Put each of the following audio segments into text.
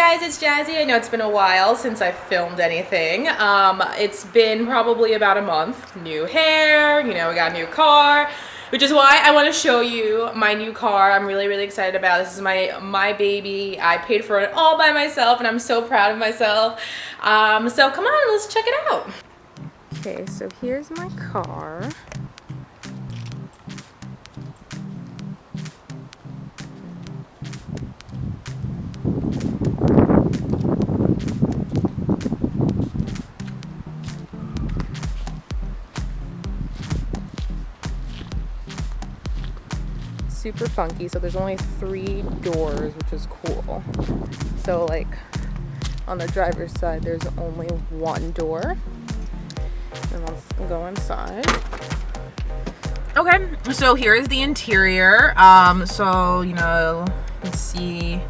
guys, it's Jazzy. I know it's been a while since I filmed anything. It's been probably about a month. New hair, you know, we got a new car, which is why I want to show you my new car. I'm really, really excited about it. This is my baby. I paid for it all by myself, and I'm so proud of myself. So come on, let's check it out. Okay, so here's my car. Super funky, so there's only 3 doors, which is cool. So like on the driver's side there's only 1 door, and let's go inside. Okay, so here's the interior. So you know, you can see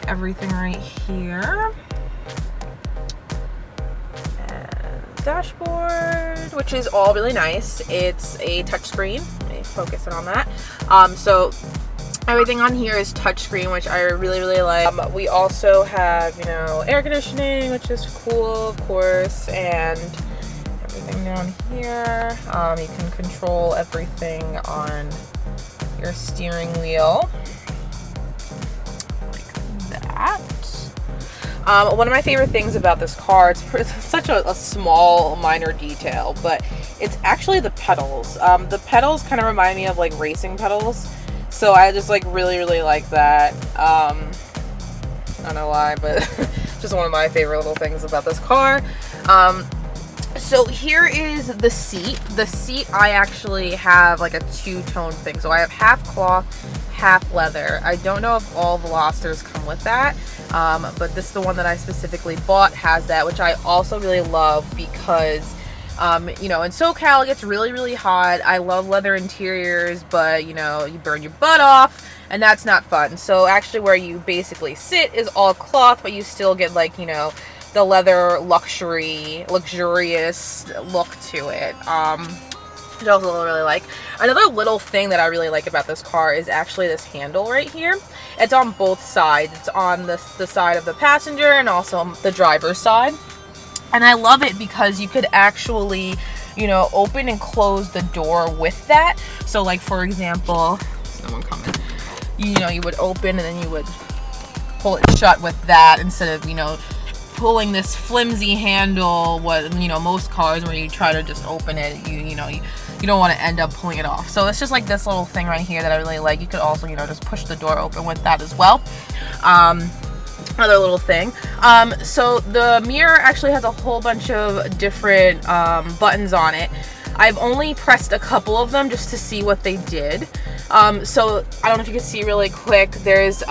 everything right here. Dashboard, which is all really nice. It's a touchscreen. Let me focus in on that. So everything on here is touchscreen, which I really, really like. We also have, you know, air conditioning, which is cool, of course, and everything down here. You can control everything on your steering wheel like that. One of my favorite things about this car, it's such a small, minor detail, but it's actually the pedals. The pedals kind of remind me of like racing pedals, so I just like really, really like that. I don't know why, but just one of my favorite little things about this car. So here is the seat. The seat, I actually have like a 2-tone thing, so I have half cloth, half leather. I don't know if all Velosters come with that, but this is the one that I specifically bought, has that, which I also really love because you know, in SoCal it gets really, really hot. I love leather interiors, but you know, you burn your butt off and that's not fun. So actually where you basically sit is all cloth, but you still get like, you know, the leather luxurious look to it, which I also really like. Another little thing that I really like about this car is actually this handle right here. It's on both sides. It's on the side of the passenger and also on the driver's side. And I love it because you could actually, you know, open and close the door with that. So like, for example, someone coming, you know, you would open and then you would pull it shut with that instead of, you know, pulling this flimsy handle, what, you know, most cars where you try to just open it, you know, you don't want to end up pulling it off. So it's just like this little thing right here that I really like. You could also, you know, just push the door open with that as well. Another little thing. So the mirror actually has a whole bunch of different buttons on it. I've only pressed a couple of them just to see what they did. So I don't know if you can see really quick, there's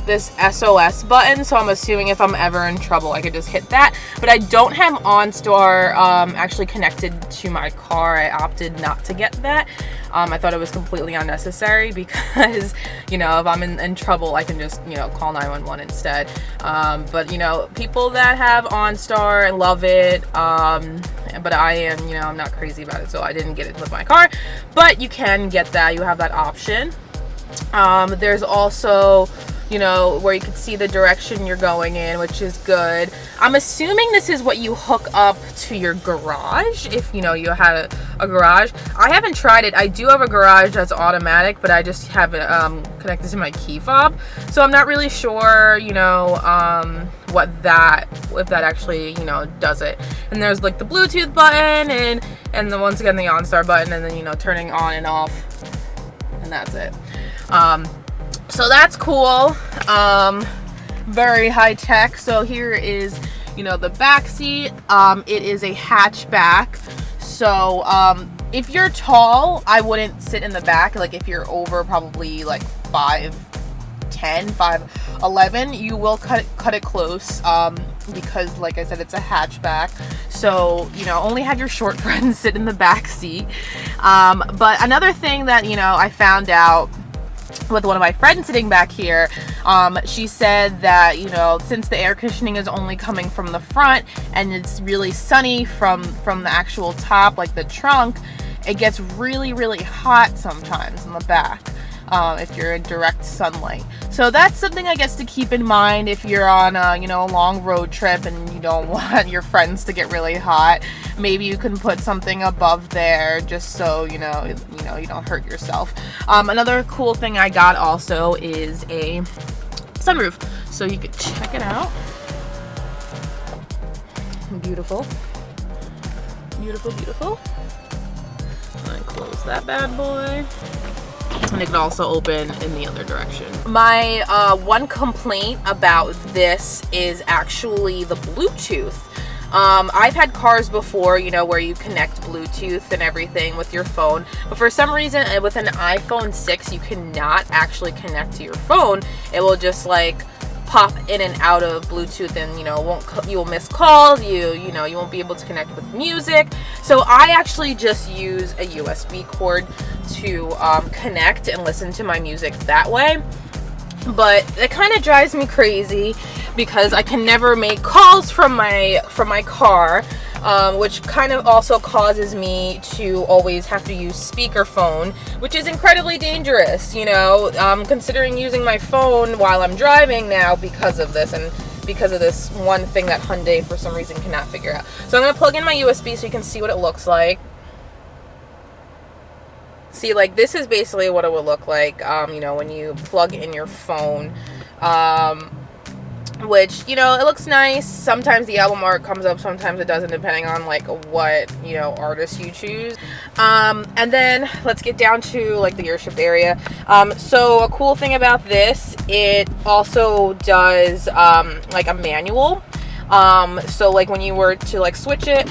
this SOS button, so I'm assuming if I'm ever in trouble I could just hit that, but I don't have OnStar actually connected to my car. I opted not to get that. I thought it was completely unnecessary because, you know, if I'm in trouble I can just, you know, call 911 instead. But you know, people that have OnStar and love it, but I am, you know, I'm not crazy about it, so I didn't get it with my car, but you can get that. You have that option. There's also, you know, where you can see the direction you're going in, which is good. I'm assuming this is what you hook up to your garage, if, you know, you had a garage. I haven't tried it. I do have a garage that's automatic, but I just have it connected to my key fob, so I'm not really sure, you know, if that actually, you know, does it. And there's like the Bluetooth button and then once again the OnStar button, and then, you know, turning on and off, and that's it. So that's cool. Very high tech. So here is, you know, the back seat. It is a hatchback. So if you're tall, I wouldn't sit in the back. Like if you're over probably like 5'10", 5'11", you will cut it close, because like I said, it's a hatchback. So, you know, only have your short friends sit in the back seat. But another thing that, you know, I found out with one of my friends sitting back here, she said that, you know, since the air conditioning is only coming from the front and it's really sunny from the actual top, like the trunk, it gets really, really hot sometimes in the back. if you're in direct sunlight. So that's something I guess to keep in mind if you're on a, you know, a long road trip and you don't want your friends to get really hot. Maybe you can put something above there just so you don't hurt yourself. Another cool thing I got also is a sunroof, so you could check it out. Beautiful, beautiful, beautiful. And close that bad boy. And it can also open in the other direction. My one complaint about this is actually the Bluetooth. I've had cars before, you know, where you connect Bluetooth and everything with your phone, but for some reason with an iPhone 6 you cannot actually connect to your phone. It will just like pop in and out of Bluetooth, and you will miss calls, you won't be able to connect with music. So I actually just use a USB cord to connect and listen to my music that way. But it kind of drives me crazy because I can never make calls from my car, which kind of also causes me to always have to use speakerphone, which is incredibly dangerous, considering using my phone while I'm driving now because of this, and because of this one thing that Hyundai for some reason cannot figure out. So I'm going to plug in my USB so you can see what it looks like. See, like, this is basically what it would look like, when you plug in your phone, which, it looks nice. Sometimes the album art comes up, sometimes it doesn't, depending on, like, what, artist you choose. And then let's get down to, like, the gear shift area. So a cool thing about this, it also does, like, a manual. So, like, when you were to, like, switch it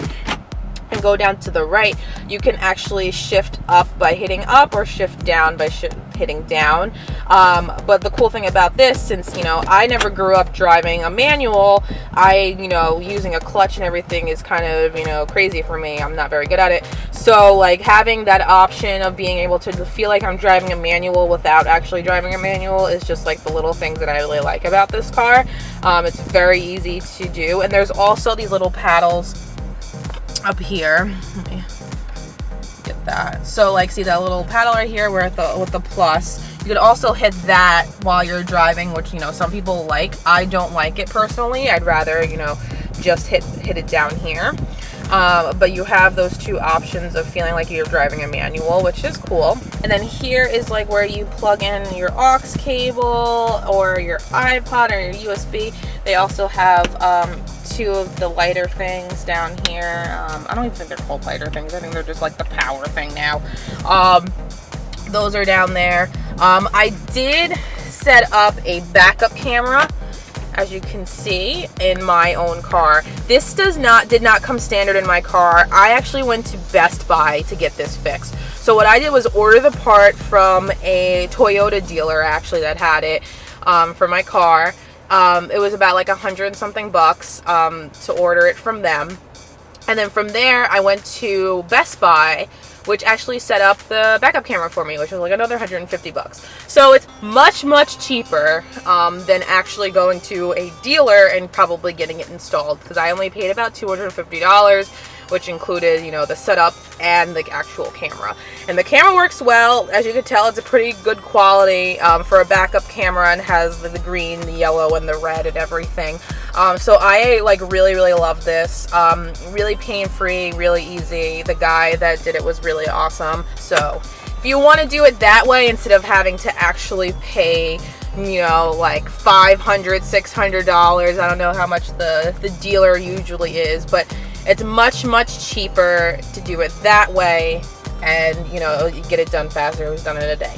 and go down to the right, you can actually shift up by hitting up or shift down by hitting down. But the cool thing about this, since I never grew up driving a manual, using a clutch and everything is kind of crazy for me. I'm not very good at it. So like having that option of being able to feel like I'm driving a manual without actually driving a manual is just like the little things that I really like about this car. It's very easy to do, and there's also these little paddles up here. Let me get that. So like, see that little paddle right here with the plus, you could also hit that while you're driving, which some people like. I don't like it personally. I'd rather just hit it down here. But you have those two options of feeling like you're driving a manual, which is cool. And then here is like where you plug in your aux cable or your iPod or your USB. They also have two of the lighter things down here. I don't even think they're called lighter things. I think they're just like the power thing now. Those are down there. I did set up a backup camera, as you can see, in my own car. This did not come standard in my car. I actually went to Best Buy to get this fixed. So what I did was order the part from a Toyota dealer actually that had it for my car. It was about like $100 and something to order it from them. And then from there I went to Best Buy, which actually set up the backup camera for me, which was like another $150. So it's much cheaper than actually going to a dealer and probably getting it installed, because I only paid about $250, which included the setup and the actual camera. And the camera works well. As you can tell, it's a pretty good quality for a backup camera, and has the green, the yellow, and the red and everything. So I like really love this. Really pain-free, really easy. The guy that did it was really awesome. So if you want to do it that way instead of having to actually pay like $500, $600, I don't know how much the dealer usually is, but it's much cheaper to do it that way, and you get it done faster. It was done in a day.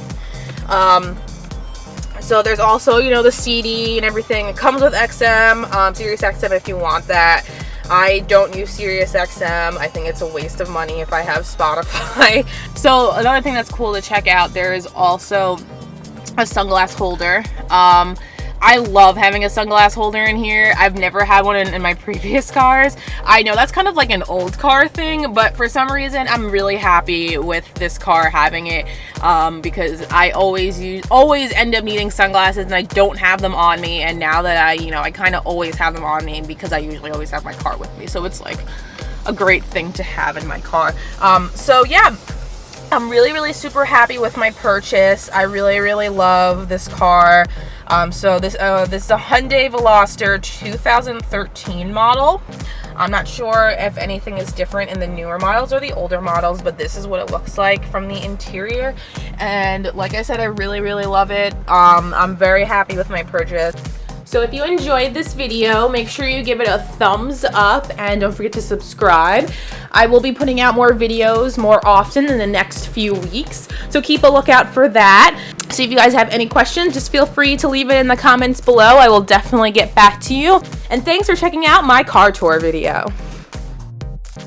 So there's also the CD and everything. It comes with XM, Sirius XM if you want that. I don't use Sirius XM. I think it's a waste of money if I have Spotify. So another thing that's cool to check out, there is also a sunglass holder. I love having a sunglass holder in here. I've never had one in my previous cars. I know that's kind of like an old car thing, but for some reason I'm really happy with this car having it, because I always end up needing sunglasses and I don't have them on me, and now that I kind of always have them on me because I usually always have my car with me, so it's like a great thing to have in my car. So yeah. I'm really super happy with my purchase. I really love this car. So this is a Hyundai Veloster 2013 model. I'm not sure if anything is different in the newer models or the older models, but this is what it looks like from the interior. And like I said, I really love it. I'm very happy with my purchase. So if you enjoyed this video, make sure you give it a thumbs up and don't forget to subscribe. I will be putting out more videos more often in the next few weeks, so keep a lookout for that. So if you guys have any questions, just feel free to leave it in the comments below. I will definitely get back to you. And thanks for checking out my car tour video.